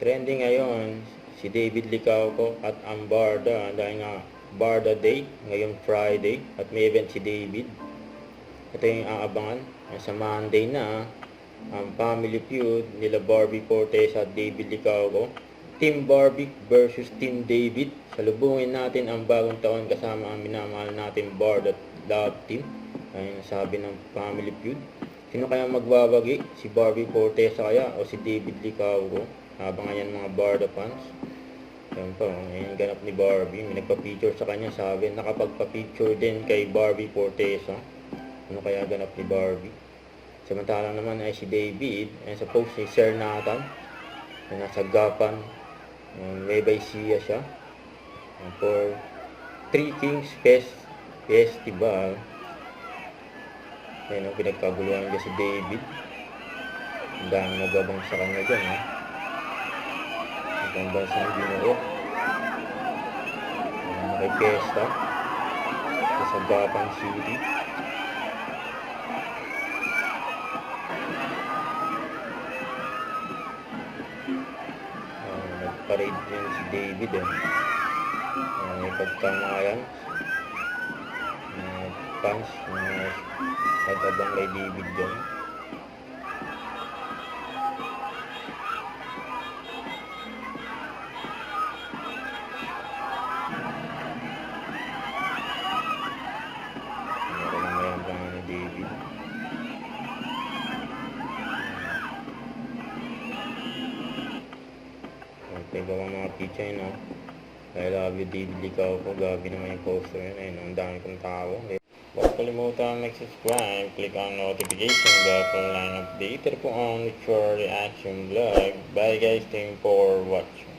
Trending ngayon, si David Licauco at ang Barda. Dahil nga Barda Day, ngayon Friday, at may event si David. Ito yung aabangan. Sa Monday na, ang Family Feud nila Barbie Fortesa at David Licauco. Team Barbie versus Team David. Salubungin natin ang bagong taon kasama ang minamahal natin Barda Love Team. Ayun sabi ng Family Feud. Sino kaya magbabagi? Si Barbie Fortesa kaya o si David Licauco? Abangan yan mga Barda fans. Yan po, yung ganap ni Barbie. May nagpa-feature sa kanya, sabi nakapagpa-feature din kay Barbie Fortesa. Ano kaya ganap ni Barbie? Samantalang naman ay si David, ay sa post ni Sir Nathan, na nasa Gapan, Nueva Ecija siya. For Three Kings Festival. Ayan ang pinagkaguluhan niya si David. Ang dami nagabang sa kanya dyan, ha. Ang bansa ng Ginoo. May pesta sa Gapan City. Nagparade din si David, may pagkamayan. Fans nag-abang kay David dyan. David. Okay, gawa mga picture yun, I love you, David Licauco. Gabi naman yung poster yun. Ayun, ang dami kong tao. Huwag kalimutan mag-subscribe. Click ang notification bell para lang updated po on the reaction vlog. Bye guys, thank you for watching.